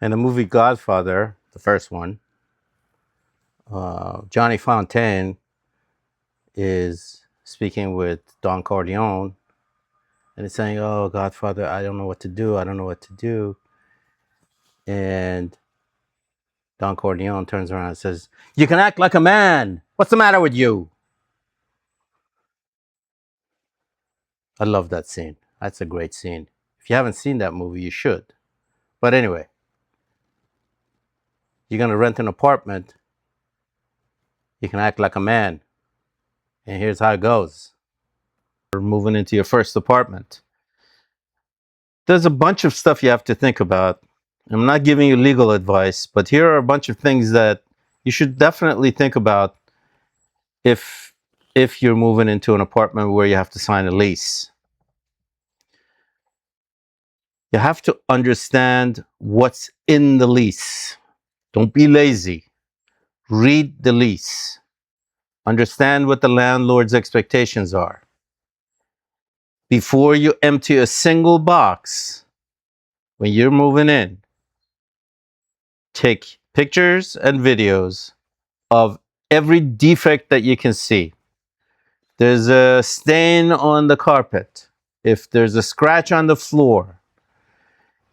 In the movie Godfather, the first one, Johnny Fontaine is speaking with Don Corleone, and he's saying, "Oh, Godfather, I don't know what to do. I don't know what to do." And Don Corleone turns around and says, "You can act like a man. What's the matter with you?" I love that scene. That's a great scene. If you haven't seen that movie, you should. But anyway, you're going to rent an apartment. You can act like a man. And here's how it goes. You're moving into your first apartment. There's a bunch of stuff you have to think about. I'm not giving you legal advice, but here are a bunch of things that you should definitely think about if you're moving into an apartment where you have to sign a lease. You have to understand what's in the lease. Don't be lazy. Read the lease. Understand what the landlord's expectations are. Before you empty a single box when you're moving in, take pictures and videos of every defect that you can see. There's a stain on the carpet, if there's a scratch on the floor,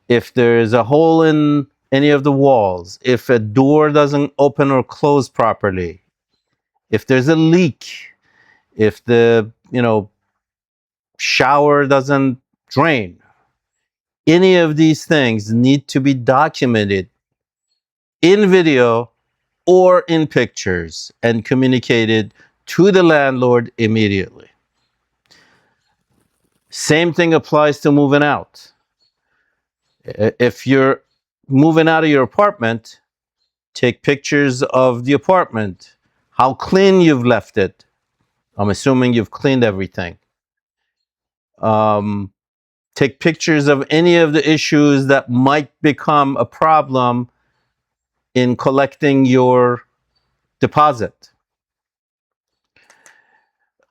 if there's a hole in any of the walls, if a door doesn't open or close properly, if there's a leak, if the shower doesn't drain. Any of these things need to be documented in video or in pictures and communicated to the landlord immediately. Same thing applies to moving out. If you're moving out of your apartment, take pictures of the apartment, how clean you've left it. I'm assuming you've cleaned everything. Take pictures of any of the issues that might become a problem in collecting your deposit.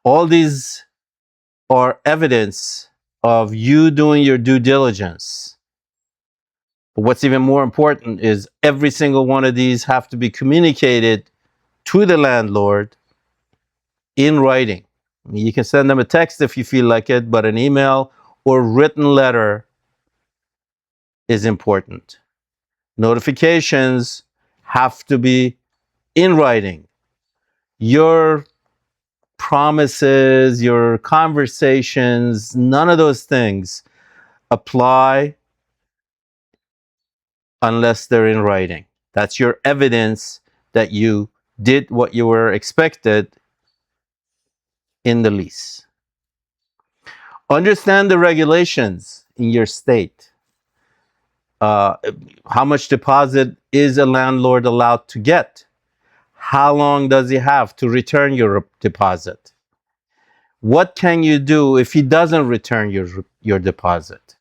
All these are evidence of you doing your due diligence. But what's even more important is every single one of these have to be communicated to the landlord in writing. I mean, you can send them a text if you feel like it, but an email or written letter is important. Notifications have to be in writing. Your promises, your conversations, none of those things apply unless they're in writing. That's your evidence that you did what you were expected in the lease. Understand the regulations in your state. How much deposit is a landlord allowed to get? How long does he have to return your deposit? What can you do if he doesn't return your deposit?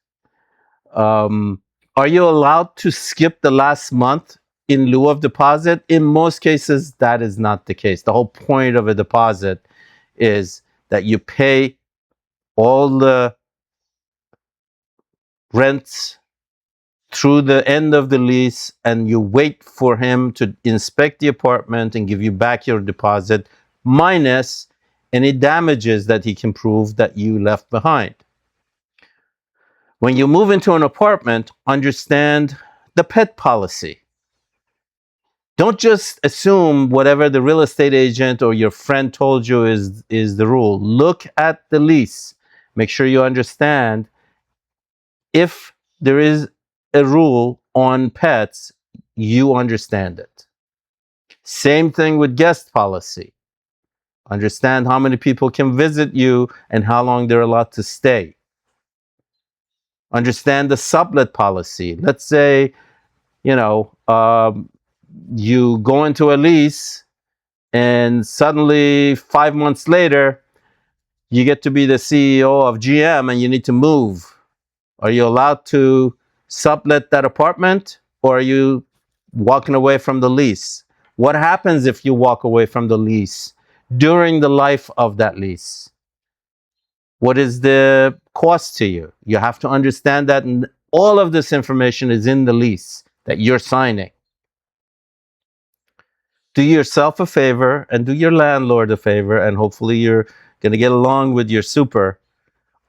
Are you allowed to skip the last month in lieu of deposit? In most cases, that is not the case. The whole point of a deposit is that you pay all the rents through the end of the lease and you wait for him to inspect the apartment and give you back your deposit minus any damages that he can prove that you left behind. When you move into an apartment, understand the pet policy. Don't just assume whatever the real estate agent or your friend told you is the rule. Look at the lease. Make sure you understand if there is a rule on pets, you understand it. Same thing with guest policy. Understand how many people can visit you and how long they're allowed to stay. Understand the sublet policy. Let's say, you go into a lease and suddenly 5 months later, you get to be the CEO of GM and you need to move. Are you allowed to sublet that apartment or are you walking away from the lease? What happens if you walk away from the lease during the life of that lease? What is the cost to you? You have to understand that, and all of this information is in the lease. that you're signing. Do yourself a favor and do your landlord a favor, and hopefully you're going to get along with your super.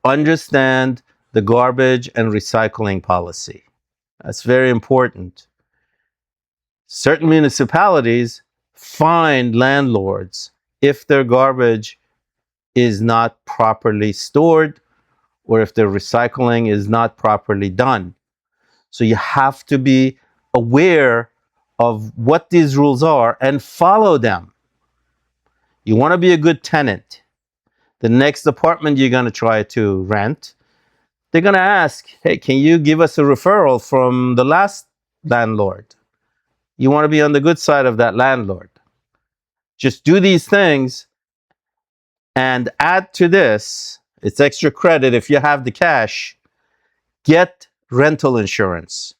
Understand the garbage and recycling policy. That's very important. Certain municipalities fine landlords if their garbage is not properly stored or if their recycling is not properly done. So you have to be aware of what these rules are and follow them. You want to be a good tenant. The next apartment you're going to try to rent, they're going to ask, hey, can you give us a referral from the last landlord? You want to be on the good side of that landlord. Just do these things and add to this, it's extra credit if you have the cash, get rental insurance.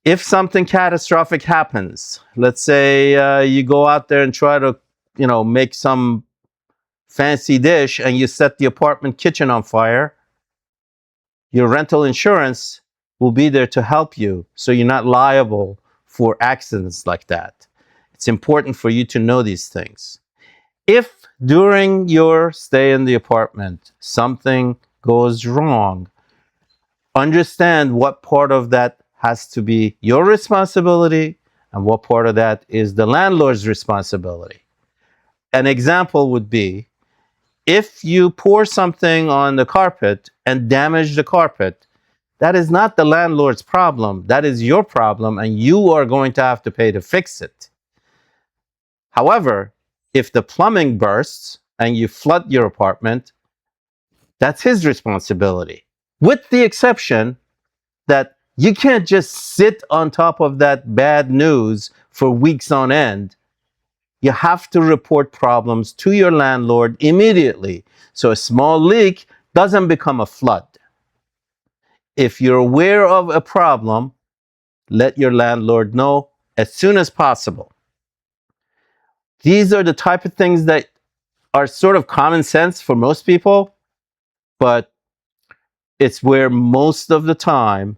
If something catastrophic happens, let's say you go out there and try to, make some fancy dish and you set the apartment kitchen on fire, your rental insurance will be there to help you so you're not liable for accidents like that. It's important for you to know these things. If during your stay in the apartment something goes wrong, understand what part of that has to be your responsibility and what part of that is the landlord's responsibility. An example would be if you pour something on the carpet and damage the carpet, that is not the landlord's problem. That is your problem, and you are going to have to pay to fix it. However, if the plumbing bursts and you flood your apartment, that's his responsibility. With the exception that you can't just sit on top of that bad news for weeks on end. You have to report problems to your landlord immediately so a small leak doesn't become a flood. If you're aware of a problem, let your landlord know as soon as possible. These are the type of things that are sort of common sense for most people, but it's where most of the time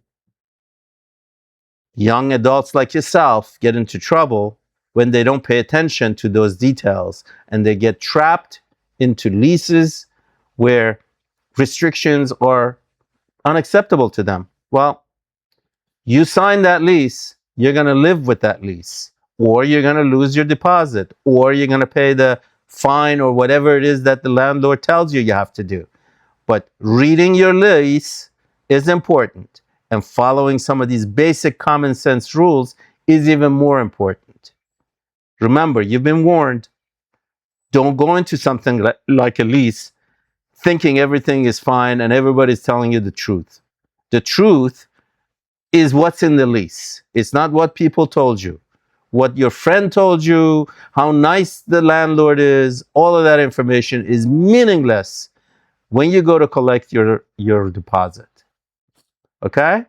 young adults like yourself get into trouble when they don't pay attention to those details and they get trapped into leases where restrictions are unacceptable to them. Well, you sign that lease, you're going to live with that lease, or you're going to lose your deposit, or you're going to pay the fine or whatever it is that the landlord tells you have to do. But reading your lease is important, and following some of these basic common sense rules is even more important. Remember, you've been warned. Don't go into something like a lease thinking everything is fine and everybody's telling you the truth. The truth is what's in the lease. It's not what people told you. What your friend told you, how nice the landlord is, all of that information is meaningless when you go to collect your deposit. Okay?